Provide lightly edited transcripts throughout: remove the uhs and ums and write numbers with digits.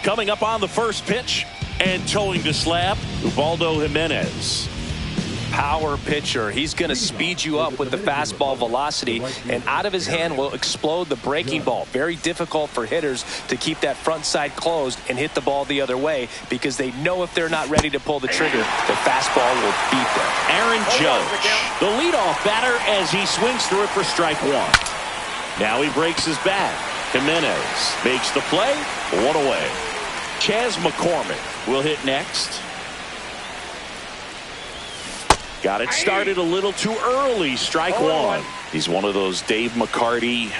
Coming up on the first pitch and towing to slab, Ubaldo Jimenez. Power pitcher. He's going to speed you up with the fastball velocity, and out of his hand will explode the breaking ball. Very difficult for hitters to keep that front side closed and hit the ball the other way, because they know if they're not ready to pull the trigger, the fastball will beat them. Aaron Judge, the leadoff batter, as he swings through it for strike one. Now he breaks his bat. Jimenez makes the play. One away. Chas McCormick will hit next. Got it started a little too early. Strike one. He's one of those Dave McCarty,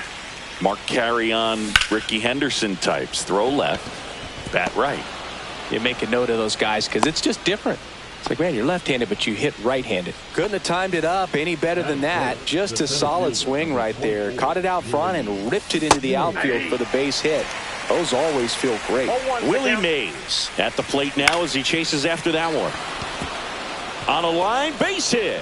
Mark Carrion, Ricky Henderson types. Throw left, bat right. You make a note of those guys because it's just different. It's like, man, you're left-handed, but you hit right-handed. Couldn't have timed it up any better than that. Just a solid swing right there. Caught it out front and ripped it into the outfield for the base hit. Those always feel great. Willie Mays at the plate now as he chases after that one. On a line, base hit.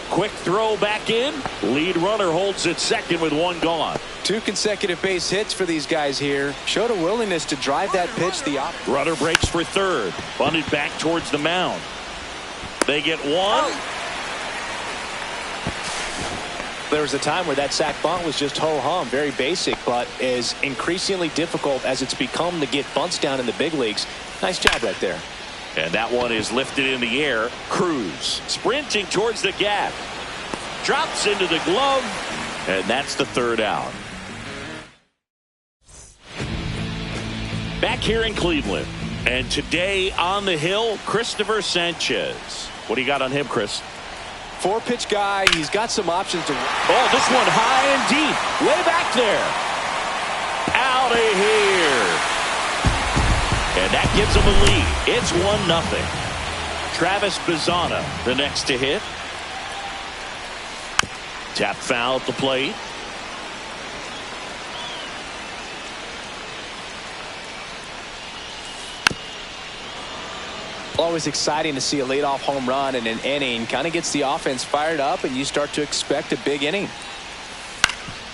Quick throw back in. Lead runner holds it second with one gone. 2 consecutive base hits for these guys here. Showed a willingness to drive that pitch the opposite. Runner breaks for third. Bunted back towards the mound. They get one. There was a time where that sac bunt was just ho-hum, very basic, but is increasingly difficult as it's become to get bunts down in the big leagues. Nice job right there. And that one is lifted in the air. Cruz sprinting towards the gap. Drops into the glove. And that's the third out. Back here in Cleveland. And today on the hill, Christopher Sanchez. What do you got on him, Chris? 4-pitch guy. He's got some options to. Oh, this one high and deep. Way back there. Out of here. And that gives him a lead. It's 1-0. Travis Bazzana, the next to hit. Tap foul at the plate. Always exciting to see a leadoff home run in an inning. Kind of gets the offense fired up, and you start to expect a big inning.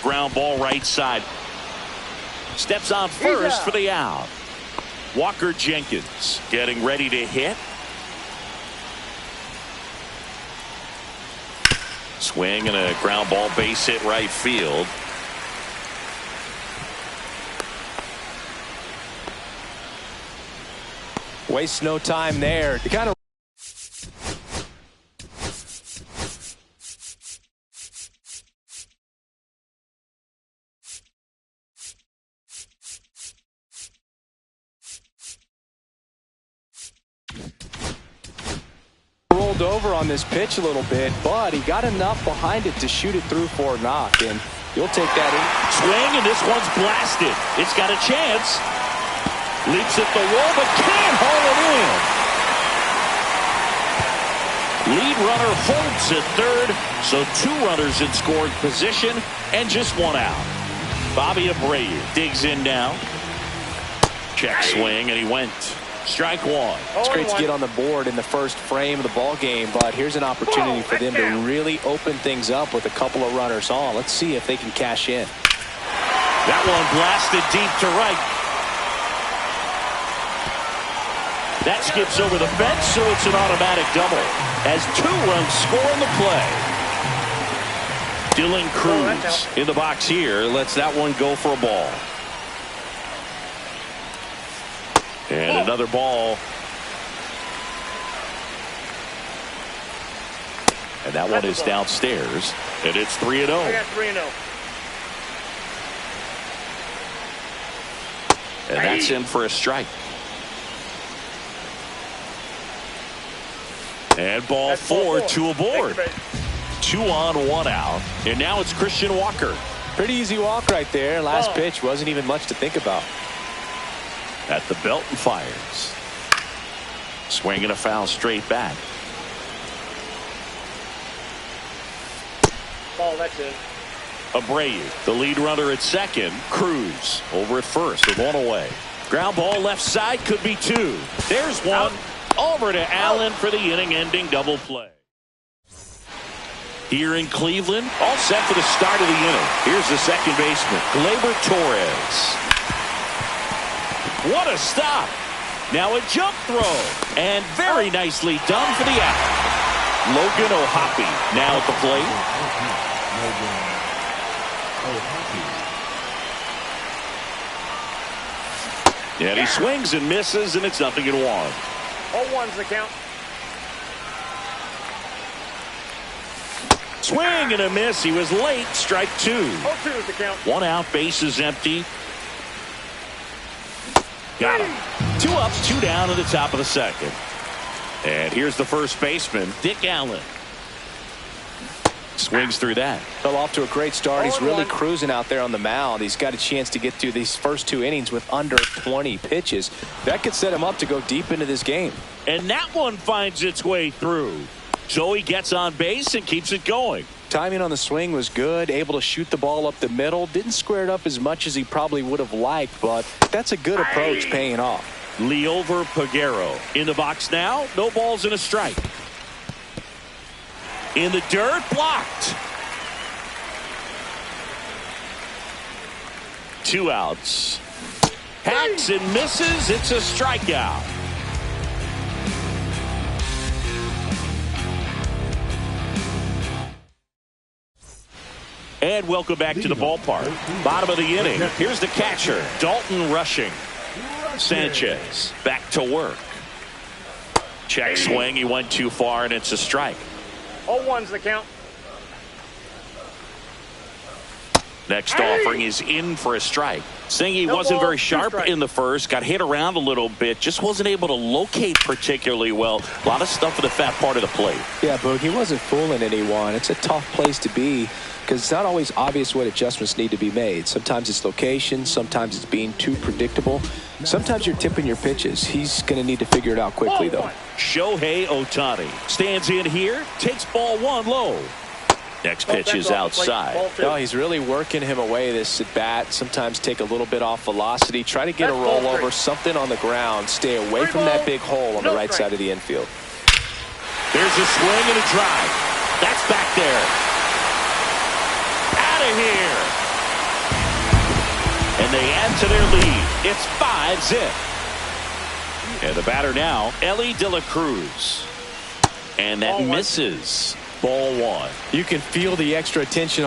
Ground ball right side. Steps on first for the out. Walker Jenkins getting ready to hit. Swing and a ground ball base hit right field. Waste no time there. To kind of rolled over on this pitch a little bit, but he got enough behind it to shoot it through for a knock, and you'll take that in. Swing, and this one's blasted. It's got a chance. Leaps at the wall, but can't haul it in. Lead runner holds at third, so 2 runners in scoring position and just 1 out. Bobby Abreu digs in now. Check swing, and he went. Strike one. It's great to get on the board in the first frame of the ball game, but here's an opportunity for them to really open things up with a couple of runners on. Let's see if they can cash in. That one blasted deep to right. That skips over the fence, so it's an automatic double. As 2 runs score in the play. Dylan Cruz in the box here lets that one go for a ball. And another ball. And that one is downstairs. And it's 3-0. I got 3-0. And that's in for a strike. And ball 4, 2 aboard. 2 on, 1 out. And now it's Christian Walker. Pretty easy walk right there. Last pitch wasn't even much to think about. At the belt and fires. Swinging a foul straight back. Ball, that's it. Abreu, the lead runner at second. Cruz over at first with 1 away. Ground ball left side, could be 2. There's 1. Over to Allen for the inning-ending double play. Here in Cleveland, all set for the start of the inning. Here's the second baseman, Gleyber Torres. What a stop. Now a jump throw. And very nicely done for the out. Logan O'Hoppe now at the plate. And he swings and misses, and it's 0-1. 0-1's the count. Swing and a miss. He was late. Strike 2. 0-2's the count. 1 out. Bases empty. Got him. 2 ups, 2 down in the top of the second. And here's the first baseman, Dick Allen. Swings through that. Fell off to a great start. He's really 0-1. cruising out there on the mound. He's got a chance to get through these first 2 innings with under 20 pitches. That could set him up to go deep into this game. And that one finds its way through. So he gets on base and keeps it going. Timing on the swing was good. Able to shoot the ball up the middle. Didn't square it up as much as he probably would have liked, but that's a good approach paying off. Liover Peguero in the box now. No balls and a strike. In the dirt, blocked. 2 outs. Hacks and misses. It's a strikeout. And welcome back to the ballpark. Bottom of the inning. Here's the catcher, Dalton Rushing. Sanchez back to work. Check swing. He went too far, and it's a strike. 0-1's the count. Next offering is in for a strike. Saying he No wasn't ball, very 2 sharp strikes. in the first. Got hit around a little bit. Just wasn't able to locate particularly well. A lot of stuff at the fat part of the plate. Yeah, Boog, he wasn't fooling anyone. It's a tough place to be because it's not always obvious what adjustments need to be made. Sometimes it's location. Sometimes it's being too predictable. Sometimes you're tipping your pitches. He's going to need to figure it out quickly, though. Shohei Ohtani stands in here. Takes ball 1 low. Next pitch is outside. No, he's really working him away this at bat. Sometimes take a little bit off velocity. Try to get a rollover, something on the ground. Stay away from that big hole on the right side of the infield. There's a swing and a drive. That's back there. Out of here. And they add to their lead. It's 5-zip. And the batter now, Elly De La Cruz. And that misses. Ball 1. You can feel the extra attention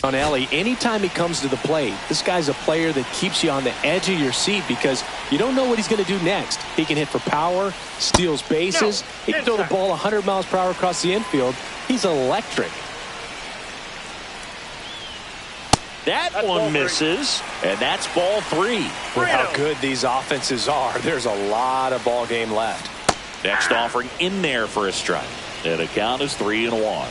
on Elly. Anytime he comes to the plate, this guy's a player that keeps you on the edge of your seat because you don't know what he's going to do next. He can hit for power, steals bases. He can throw the ball 100 miles per hour across the infield. He's electric. That one misses, and that's ball 3. With how good these offenses are, there's a lot of ball game left. Next offering in there for a strike. And the count is 3-1.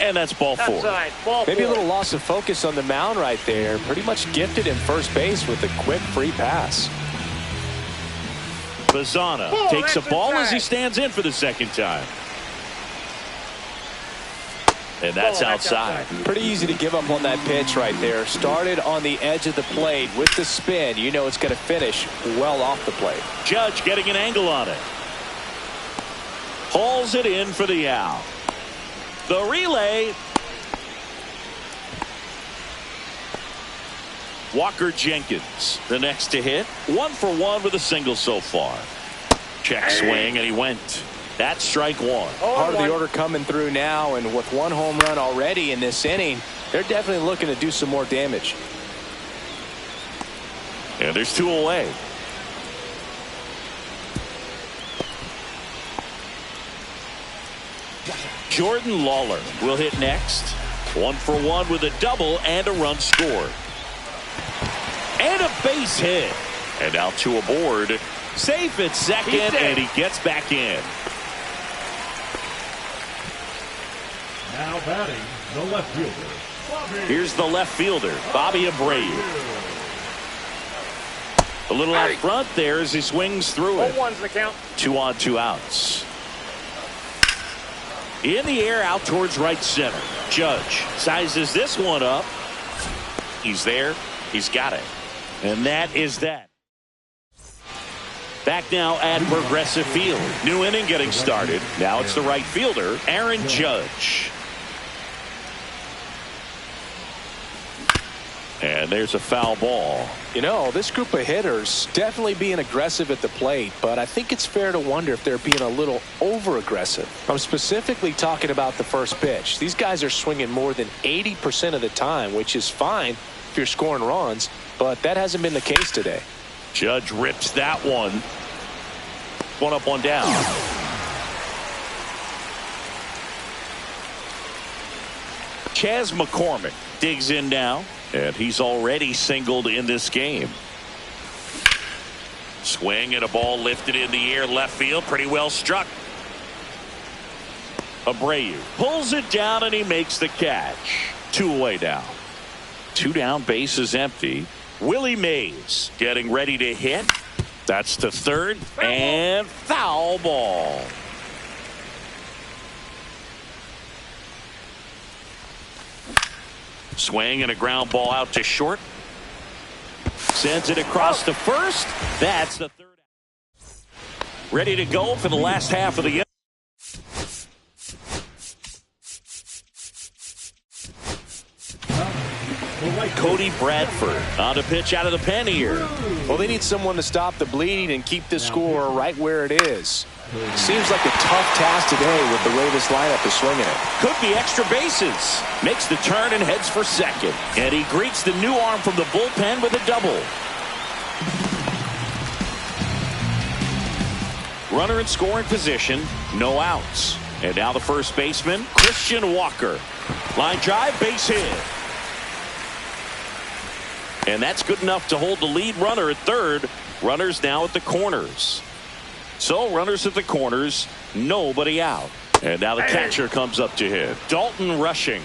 And that's ball 4. Outside, ball Maybe 4. a little loss of focus on the mound right there. Pretty much gifted in first base with a quick free pass. Bazzana takes a ball as he stands in for the second time. And that's outside. Pretty easy to give up on that pitch right there. Started on the edge of the plate with the spin. You know it's going to finish well off the plate. Judge getting an angle on it. Hauls it in for the out. The relay. Walker Jenkins, the next to hit. 1 for 1 with a single so far. Check swing, and he went. That's strike 1. Part of the order coming through now, and with 1 home run already in this inning, they're definitely looking to do some more damage. And there's 2 away. Jordan Lawler will hit next. 1 for 1 with a double and a run scored. And a base hit. And now 2 aboard. Safe at second, and he gets back in. Now batting, the left fielder. Here's the left fielder, Bobby Abreu. A little out front there as he swings through it. 0-1's the count. 2 on, 2 outs. In the air out towards right center. Judge sizes this one up. He's there. He's got it. And that is that. Back now at Progressive Field. New inning getting started. Now it's the right fielder, Aaron Judge. And there's a foul ball. You know, this group of hitters definitely being aggressive at the plate, but I think it's fair to wonder if they're being a little over-aggressive. I'm specifically talking about the first pitch. These guys are swinging more than 80% of the time, which is fine if you're scoring runs, but that hasn't been the case today. Judge rips that one. One up, one down. Chas McCormick digs in now, and he's already singled in this game. Swing and a ball lifted in the air left field. Pretty well struck. Abreu pulls it down and he makes the catch. 2 away now. 2 down, base is empty. Willie Mays getting ready to hit. That's to third and foul ball. Swing and a ground ball out to short. Sends it across to first. That's the third. Ready to go for the last half of the inning. Cody Bradford on to pitch out of the pen here. Well, they need someone to stop the bleeding and keep the score right where it is. Seems like a tough task today with the way this lineup is swinging it. Could be extra bases. Makes the turn and heads for second. And he greets the new arm from the bullpen with a double. Runner in scoring position. No outs. And now the first baseman, Christian Walker. Line drive, base hit. And that's good enough to hold the lead runner at third. Runners now at the corners. So runners at the corners, nobody out. And now the catcher comes up to hit. Dalton rushing.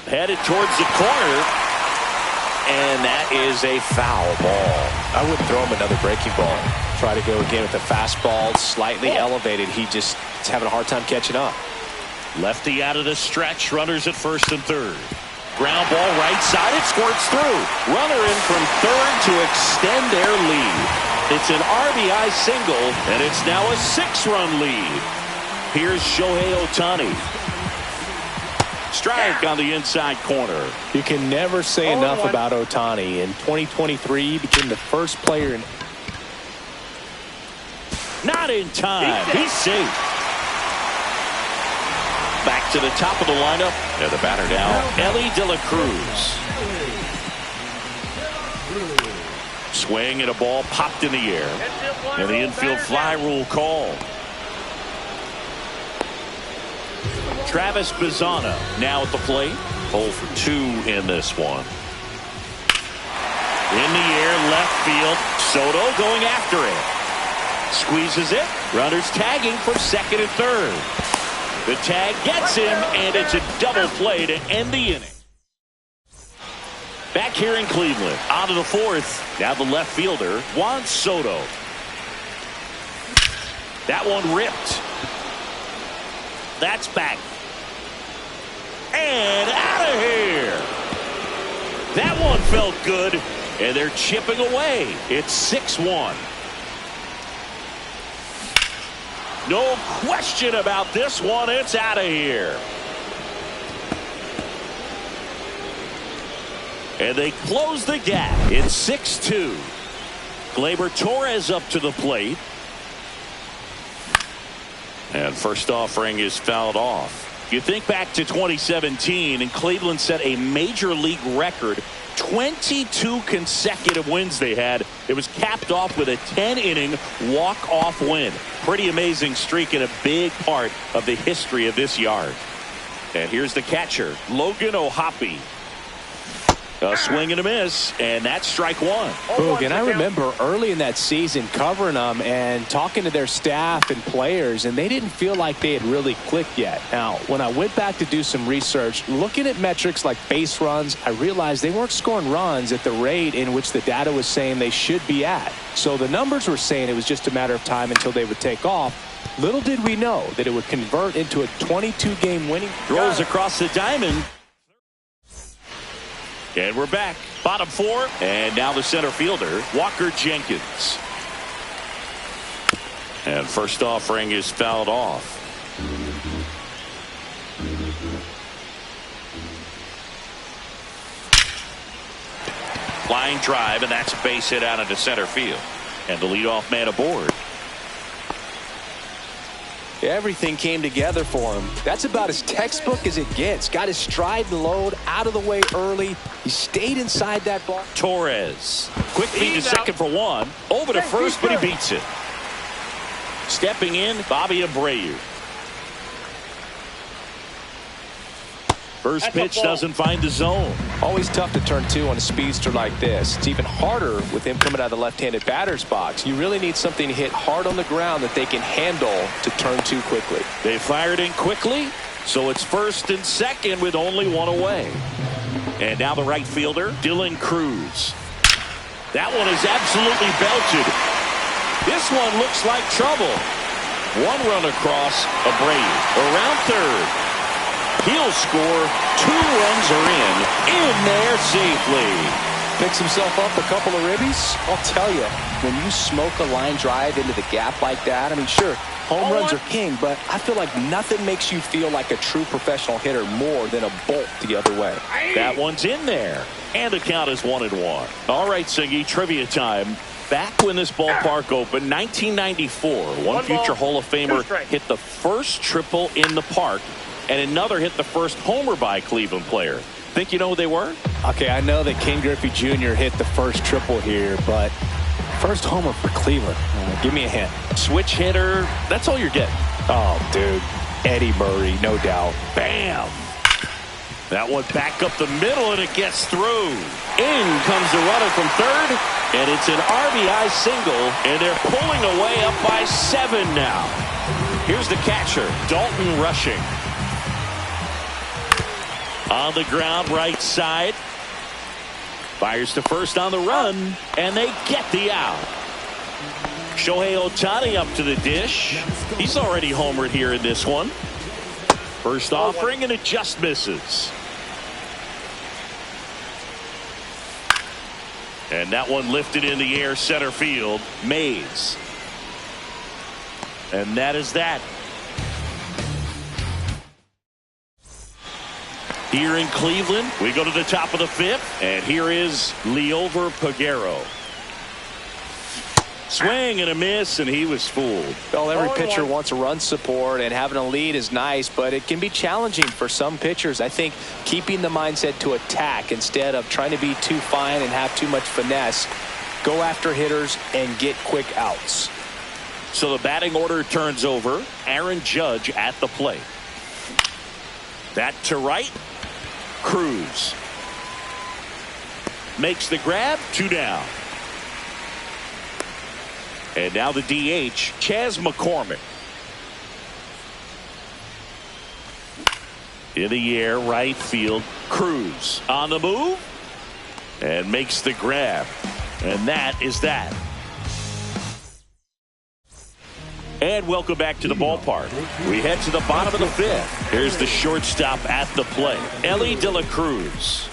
Headed towards the corner. And that is a foul ball. I wouldn't throw him another breaking ball. Try to go again with the fastball slightly elevated. He just is having a hard time catching up. Lefty out of the stretch. Runners at first and third. Ground ball right side. It squirts through. Runner in from third to extend their lead. It's an RBI single, and it's now a 6-run lead. Here's Shohei Ohtani. Strike on the inside corner. You can never say enough about Ohtani. In 2023, he became the first player in. Not in time. He's safe. Back to the top of the lineup. And the batter now, Elly De La Cruz. Swing and a ball popped in the air. And the infield fly rule called. Travis Bazzana now at the plate. 0 for 2 in this one. In the air, left field. Soto going after it. Squeezes it. Runners tagging for second and third. The tag gets him, and it's a double play to end the inning. Back here in Cleveland, on to the fourth. Now the left fielder, Juan Soto. That one ripped. That's back. And out of here. That one felt good, and they're chipping away. It's 6-1. No question about this one. It's out of here. And they close the gap. It's 6-2. Gleyber Torres up to the plate. And first offering is fouled off. You think back to 2017, and Cleveland set a major league record. 22 consecutive wins they had. It was capped off with a 10-inning walk-off win. Pretty amazing streak and a big part of the history of this yard. And here's the catcher, Logan O'Hoppe. A swing and a miss, and that's strike one. Boog, and I remember early in that season covering them and talking to their staff and players, and they didn't feel like they had really clicked yet. Now, when I went back to do some research, looking at metrics like base runs, I realized they weren't scoring runs at the rate in which the data was saying they should be at. So the numbers were saying it was just a matter of time until they would take off. Little did we know that it would convert into a 22-game winning. Throws across the diamond. And we're back. Bottom 4, and now the center fielder, Walker Jenkins. And first offering is fouled off. Line drive, and that's a base hit out into center field. And the leadoff man aboard. Everything came together for him. That's about as textbook as it gets. Got his stride and load out of the way early. He stayed inside that ball. Torres. Quick feed to second for one. Over to first, but he beats it. Stepping in, Bobby Abreu. First pitch doesn't find the zone. Always tough to turn 2 on a speedster like this. It's even harder with him coming out of the left-handed batter's box. You really need something to hit hard on the ground that they can handle to turn 2 quickly. They fired in quickly, so it's first and second with only one away. And now the right fielder, Dylan Cruz. That one is absolutely belted. This one looks like trouble. One run across, Abreu around third. He'll score. 2 runs are in there safely. Picks himself up a couple of ribbies. I'll tell you, when you smoke a line drive into the gap like that, I mean, sure, home runs are king, but I feel like nothing makes you feel like a true professional hitter more than a bolt the other way. That one's in there. And the count is 1-1. All right, Singy, trivia time. Back when this ballpark opened, 1994, one future Hall of Famer hit the first triple in the park, and another hit the first homer by a Cleveland player. Think you know who they were? Okay, I know that Ken Griffey Jr. hit the first triple here, but first homer for Cleveland. Give me a hint. Switch hitter. That's all you're getting. Oh, dude. Eddie Murray, no doubt. Bam. That one back up the middle, and it gets through. In comes the runner from third, and it's an RBI single, and they're pulling away up by 7 now. Here's the catcher, Dalton Rushing. On the ground, right side. Fires to first on the run, and they get the out. Shohei Ohtani up to the dish. He's already homered here in this one. First offering, and it just misses. And that one lifted in the air center field. Mays. And that is that. Here in Cleveland, we go to the top of the 5th, and here is Liover Peguero. Swing and a miss, and he was fooled. Well, every pitcher wants a run support, and having a lead is nice, but it can be challenging for some pitchers. I think keeping the mindset to attack instead of trying to be too fine and have too much finesse. Go after hitters and get quick outs. So the batting order turns over. Aaron Judge at the plate. That to right. Cruz makes the grab. 2 down. And now the DH, Chas McCormick. In the air, right field. Cruz on the move and makes the grab. And that is that. And welcome back to the ballpark. We head to the bottom of the 5th. Here's the shortstop at the plate, Elly De La Cruz.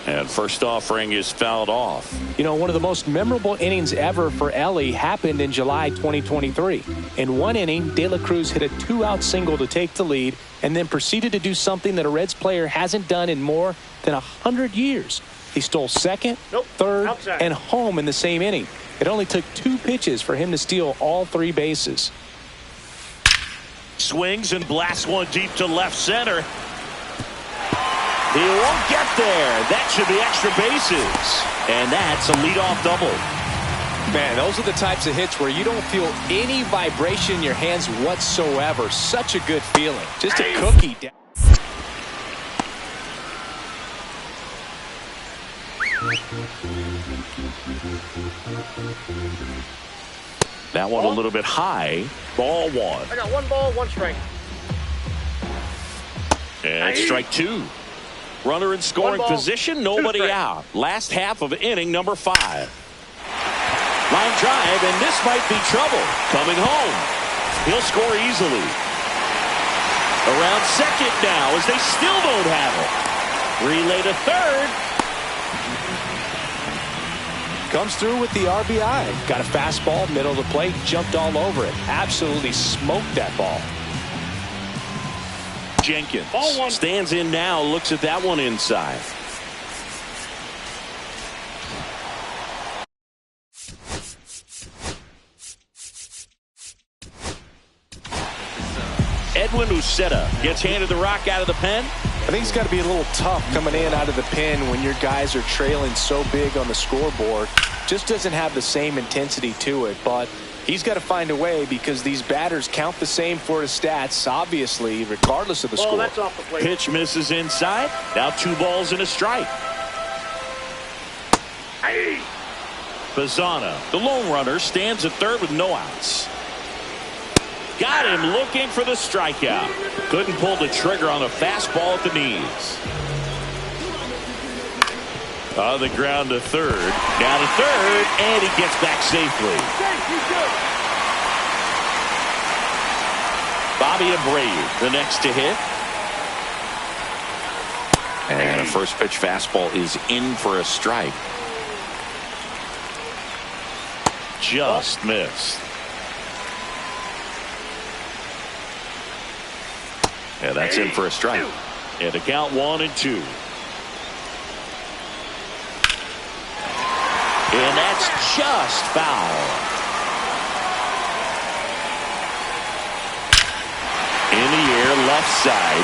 And first offering is fouled off. You know, one of the most memorable innings ever for Elly happened in July 2023. In one inning, De La Cruz hit a 2-out single to take the lead and then proceeded to do something that a Reds player hasn't done in more than 100 years. He stole second, third, and home in the same inning. It only took 2 pitches for him to steal all 3 bases. Swings and blasts one deep to left center. He won't get there. That should be extra bases. And that's a leadoff double. Man, those are the types of hits where you don't feel any vibration in your hands whatsoever. Such a good feeling. Just a cookie. That one a little bit high. Ball 1. I got 1 ball, 1 strike. And strike 2. Runner in scoring position, nobody out. Last half of inning number 5. Line drive, and this might be trouble. Coming home. He'll score easily. Around second now as they still don't have it. Relay to third. Comes through with the RBI. Got a fastball, middle of the plate, jumped all over it. Absolutely smoked that ball. Jenkins stands in now, looks at that one inside. Edwin Uceta gets handed the rock out of the pen. I think it's got to be a little tough coming in out of the pen when your guys are trailing so big on the scoreboard. Just doesn't have the same intensity to it, but he's got to find a way because these batters count the same for his stats, obviously, regardless of the score. That's off the plate. Pitch misses inside. Now 2 balls and a strike. Hey. Bazzana, the lone runner, stands at third with no outs. Got him looking for the strikeout. Couldn't pull the trigger on a fastball at the knees. On the ground to third. Down to third, and he gets back safely. Bobby Abreu, the next to hit. And a first pitch fastball is in for a strike. Just missed. Yeah, that's in for a strike. And the count 1-2. And that's just foul. In the air, left side.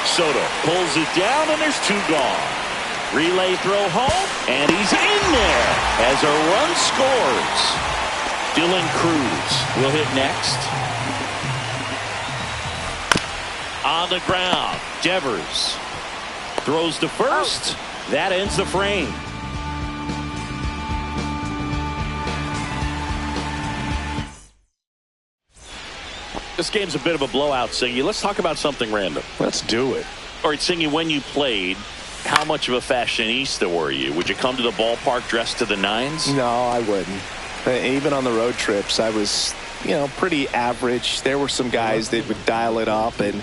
Soto pulls it down, and there's 2 gone. Relay throw home, and he's in there as a run scores. Dylan Cruz will hit next. On the ground, Devers throws to first. That ends the frame. This game's a bit of a blowout, Singy. Let's talk about something random. Let's do it. All right, Singy, when you played, how much of a fashionista were you? Would you come to the ballpark dressed to the nines? No, I wouldn't. Even on the road trips, I was, pretty average. There were some guys that would dial it up, and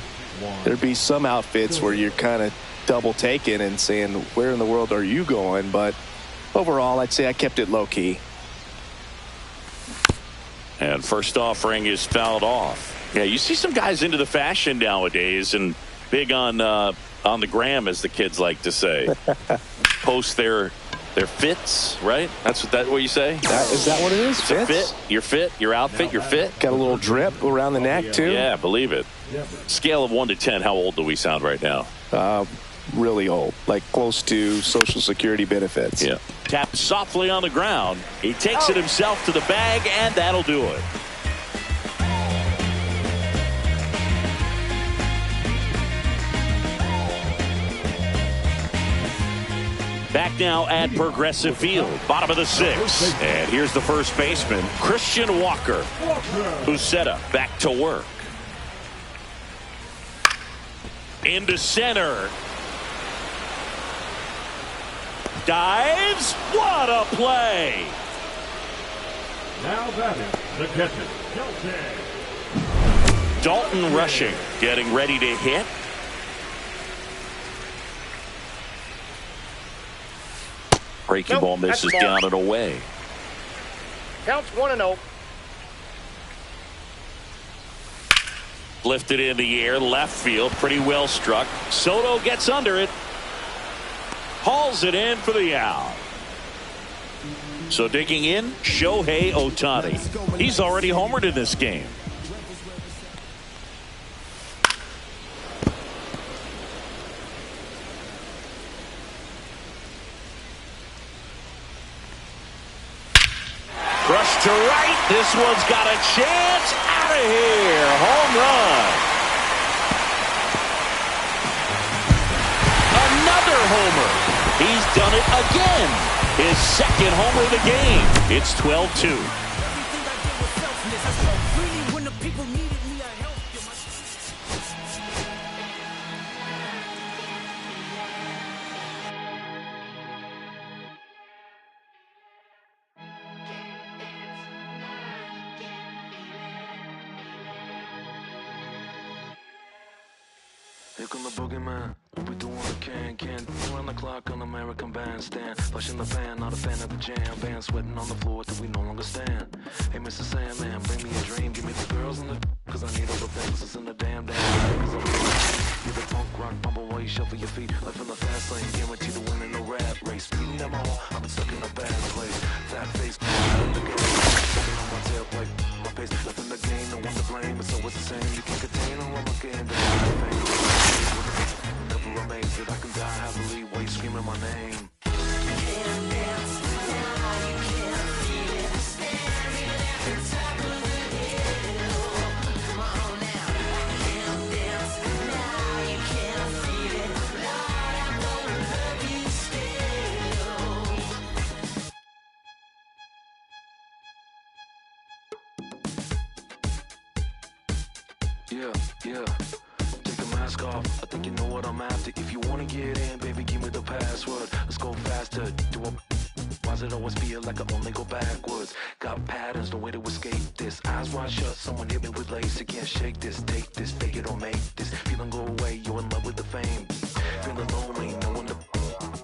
there'd be some outfits where you're kind of double taking and saying, where in the world are you going? But overall, I'd say I kept it low key. And first offering is fouled off. Yeah, you see some guys into the fashion nowadays and big on the gram, as the kids like to say. Post their fits, right? That's what you say? Is that what it is? It's a fit, your fit, your outfit, your fit. Got a little drip around the neck, too? Yeah, believe it. Scale of 1 to 10, how old do we sound right now? Really old, like close to Social Security benefits. Yeah. Tapped softly on the ground. He takes it himself to the bag, and that'll do it. Back now at Progressive Field, bottom of the 6th. And here's the first baseman, Christian Walker, who's set up back to work. Into center. Dives. What a play. Now batting, the catcher, Kelsey. Dalton rushing, getting ready to hit. Breaking ball misses down and away. Counts 1-0. Lifted in the air, left field, pretty well struck. Soto gets under it. Hauls it in for the out. So digging in, Shohei Ohtani. He's already homered in this game. Rush to right. This one's got a chance. Out of here. Home run. Another homer. He's done it again. His second homer of the game. It's 12-2. Here come the boogeyman. We doing Can't run the clock on American Bandstand. Flushing the fan, not a fan of the jam. Band sweating on the floor till we no longer stand. Hey, Mr. Sandman, bring me a dream. Give me the girls and the cause I need all the things that's in the damn. You're the punk rock bumble while you shuffle your feet. Life in the fast lane, guaranteed to win in no rap race. Speeding them all, I've been stuck in a bad place. Fat face, in the game. Stepping on my tailpipe, my pace. Left in the game, no one to blame. It's always the same. You can't contain or I'm again. Never amazed that I can die happily while you screaming my name. Can't dance now, you can't feel it. Standing at the top of the hill. Come on now. Can't dance now, you can't feel it. Lord, I'm gonna love you still. Yeah. Take the mask off. I think you know what I'm after. If you wanna get in, baby, give me the password. Let's go faster. Why does it always feel like I only go backwards? Got patterns, no way to escape this. Eyes wide shut, someone hit me with lace. You can't shake this, take this, fake it or make this. Feeling go away, you're in love with the fame. Feeling lonely, no one to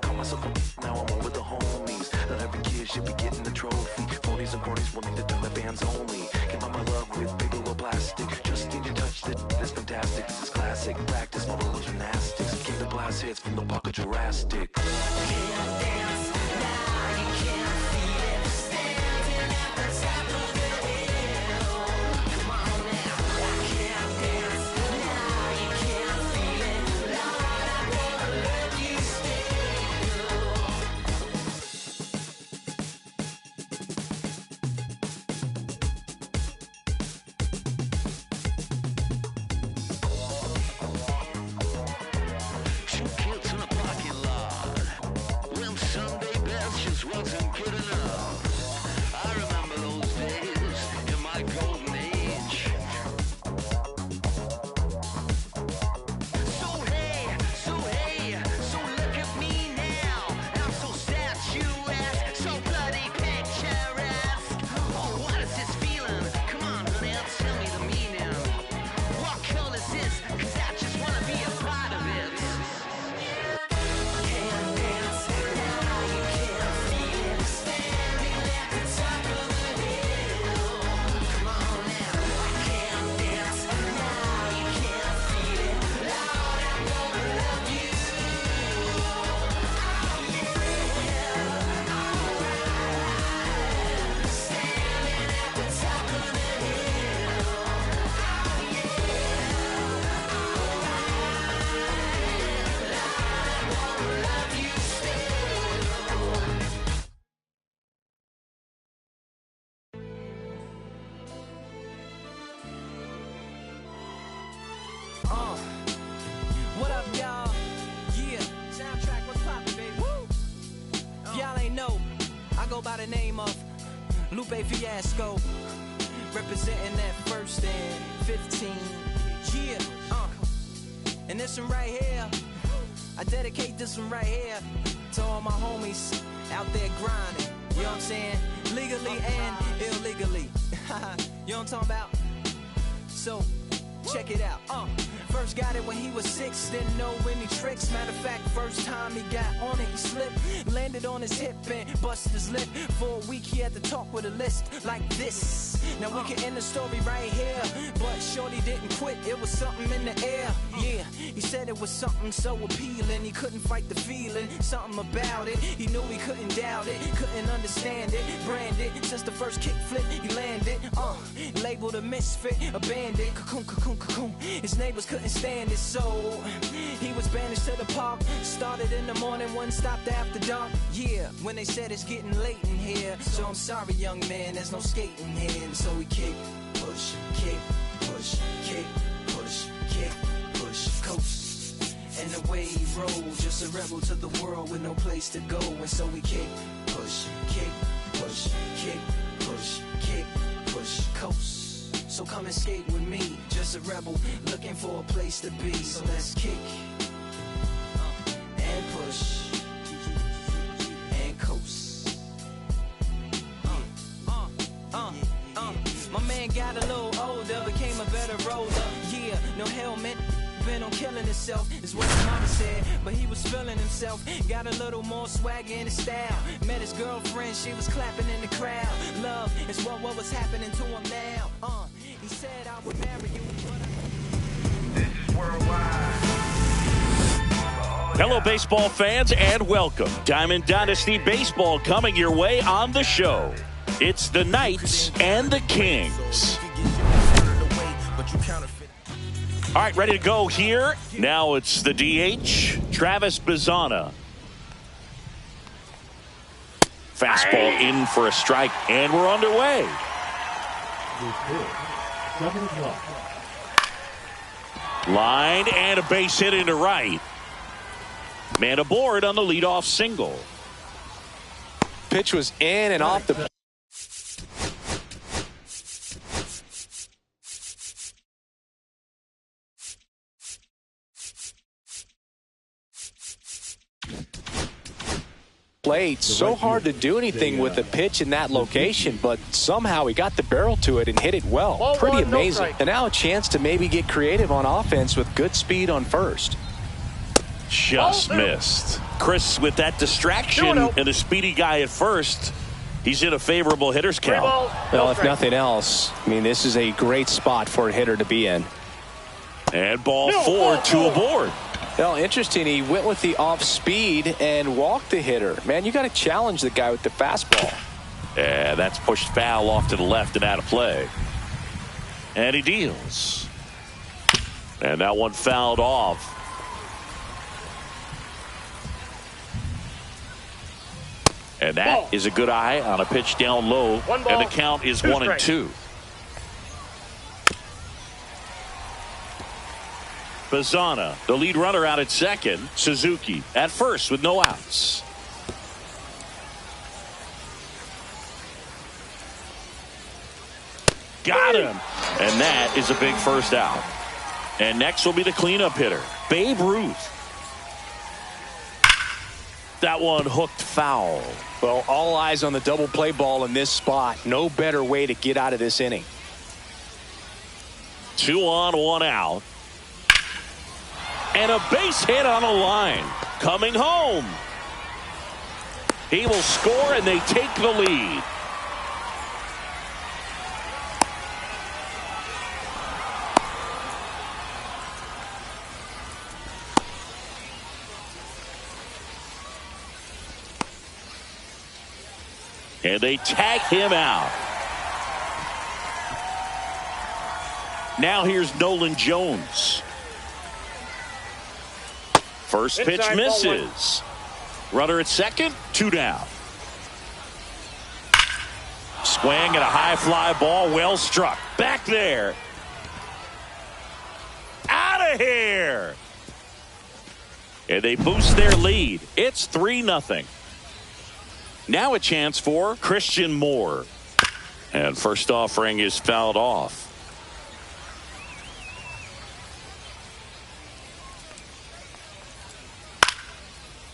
call myself now I'm over the homies. Not every kid should be getting the trophy. Phonies and cronies willing to turn their fans only. Give out my love with paper or plastic. Just need to touch that, that's fantastic. This is classic, practice my little gymnastics. Keep the blast hits from the pocket Jurassic. Can't dance now, you can't feel it. Standing at the top of the hill. Come on now. Can't dance now, you can't feel it. Lord, I'm gonna love you Two kids in a parking lot. When Sunday best just wasn't good enough. I remember those days in my golden age. So look at me now. I'm so statuesque, so bloody picturesque. Oh, what is this feeling? Come on, honey, tell me the meaning. What color is this? 'Cause I just wanna be a part of it. Can't dance now, you can't feel it. Standing at the top of the hill. Come on now. Can't dance now, you can't feel it. Lord, I'm gonna love you. Standing at the top of the hill. Love you What up, y'all? Yeah, soundtrack, what's poppin', baby? Woo! If y'all ain't know, I go by the name of Lupe Fiasco, representing that first and 15. Yeah, and this one right here, I dedicate this one right here to all my homies out there grinding. You know what I'm saying? Legally and illegally. You know what I'm talking about? So, check it out. First got it when he was 6, didn't know any tricks. Matter of fact, first time he got on it, he slipped. Landed on his hip and busted his lip. For a week he had to talk with a list like this. Now we can end the story right here, but shorty didn't quit, it was something in the air. Yeah, he said it was something so appealing. He couldn't fight the feeling, something about it. He knew he couldn't doubt it, couldn't understand it. Branded, since the first kick flip he landed. Labeled a misfit, a bandit. Cocoon, cocoon, cocoon. His neighbors couldn't stand it, so he was banished to the park. Started in the morning, one stopped after dark. Yeah, when they said it's getting late in here. So I'm sorry, young man, there's no skating here. And so we kick, push, kick, push, kick, push, kick, push, coast. And the way he rolled, just a rebel to the world with no place to go. And so we kick, push, kick, push, kick, push, kick, push, coast. So come and skate with me, just a rebel looking for a place to be. So let's kick and push and coast. My man got a little older, became a better roller. Yeah, no helmet, bent on killing himself, is what his mama said. But he was feeling himself, got a little more swagger in his style. Met his girlfriend, she was clapping in the crowd. Love is what was happening to him now. He said I would marry you. This is worldwide. Hello, baseball fans, and welcome. Diamond Dynasty Baseball coming your way on the show. It's the Knights and the Kings. All right, ready to go here. Now it's the DH, Travis Bazzana. Fastball in for a strike, and we're underway. 7-1. Line and a base hit into right. Man aboard on the leadoff single. Pitch was in and off the plate. So hard to do anything with a pitch in that location, but somehow he got the barrel to it and hit it well. Ball Pretty one, no amazing. strike. And now a chance to maybe get creative on offense with good speed on first. Just missed. Chris, with that distraction 2-0. and a speedy guy at first, he's in a favorable hitter's 3 count. balls, no Well, if strike. nothing else, I mean, this is a great spot for a hitter to be in. And ball 4, 2 aboard. Well, interesting. He went with the off speed and walked the hitter. Man, you got to challenge the guy with the fastball. Yeah, that's pushed foul off to the left and out of play. And he deals. And that one fouled off. And that is a good eye on a pitch down low. One And ball, the count is 2 1 and strikes. 2. Bazzana, the lead runner out at second. Suzuki at first with no outs. Got him. And that is a big first out. And next will be the cleanup hitter, Babe Ruth. That one hooked foul. Well, all eyes on the double play ball in this spot. No better way to get out of this inning. 2 on, 1 out. And a base hit on a line. Coming home. He will score, and they take the lead. And they tag him out. Now here's Nolan Jones. First pitch Inside, ball misses. Runner at second, 2 down. Swing and a high fly ball, well struck. Back there. Out of here. And they boost their lead. It's 3-0. Now a chance for Christian Moore. And first offering is fouled off.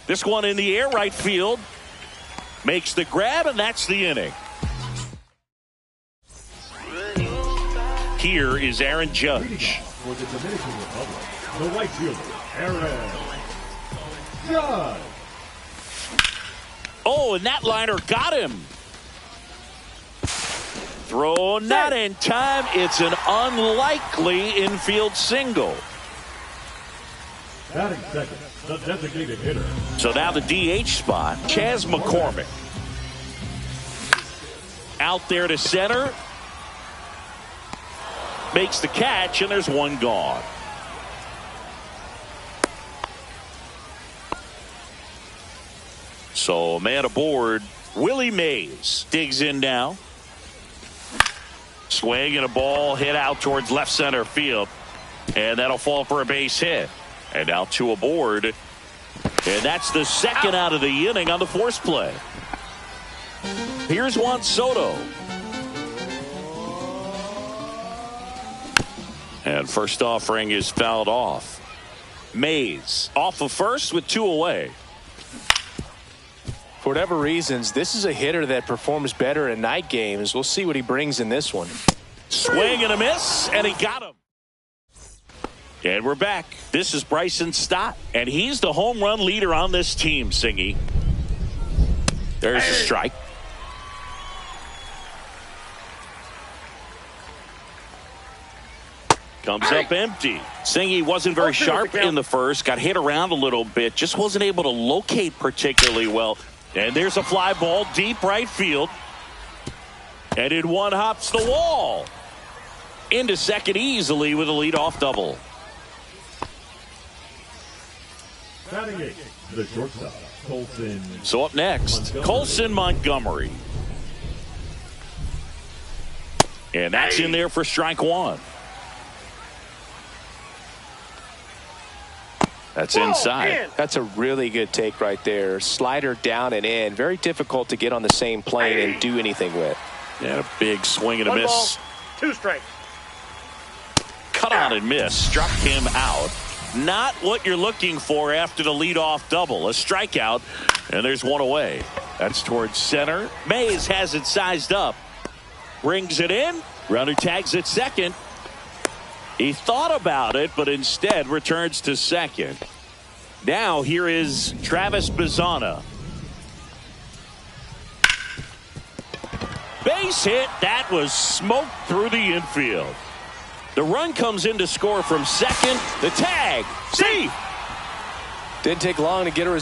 This one in the air, right field. Makes the grab, and that's the inning. Here is Aaron Judge. For the Dominican Republic, the right fielder, Aaron Judge. Oh, and that liner got him. Throw not in time. It's an unlikely infield single. Batting second, the designated hitter, So now the DH spot, Chas McCormick. Out there to center. Makes the catch, and there's one gone. So man aboard, Willie Mays digs in now. Swing and a ball hit out towards left center field. And that'll fall for a base hit. And now 2 aboard. And that's the second out of the inning on the force play. Here's Juan Soto. And first offering is fouled off. Mays off of first with 2 away. For whatever reasons, this is a hitter that performs better in night games. We'll see what he brings in this one. Swing and a miss, and he got him. And we're back. This is Bryson Stott, and he's the home run leader on this team, Singy. There's a strike. Comes up empty. Singy wasn't very sharp in the first. Got hit around a little bit. Just wasn't able to locate particularly well. And there's a fly ball deep right field. And in one hops the wall. Into second easily with a leadoff double. Batting eight, the shortstop, Colson. So up next, Colson Montgomery. And that's in there for strike one. That's inside. That's a really good take right there. Slider down and in. Very difficult to get on the same plane and do anything with. And a big swing and a miss. 2 strikes. Cut on and miss. Struck him out. Not what you're looking for after the leadoff double. A strikeout, and there's one away. That's towards center. Mays has it sized up. Brings it in. Runner tags at second. He thought about it, but instead returns to second. Now here is Travis Bazzana. Base hit. That was smoked through the infield. The run comes in to score from second. The tag. See. Didn't take long to get her.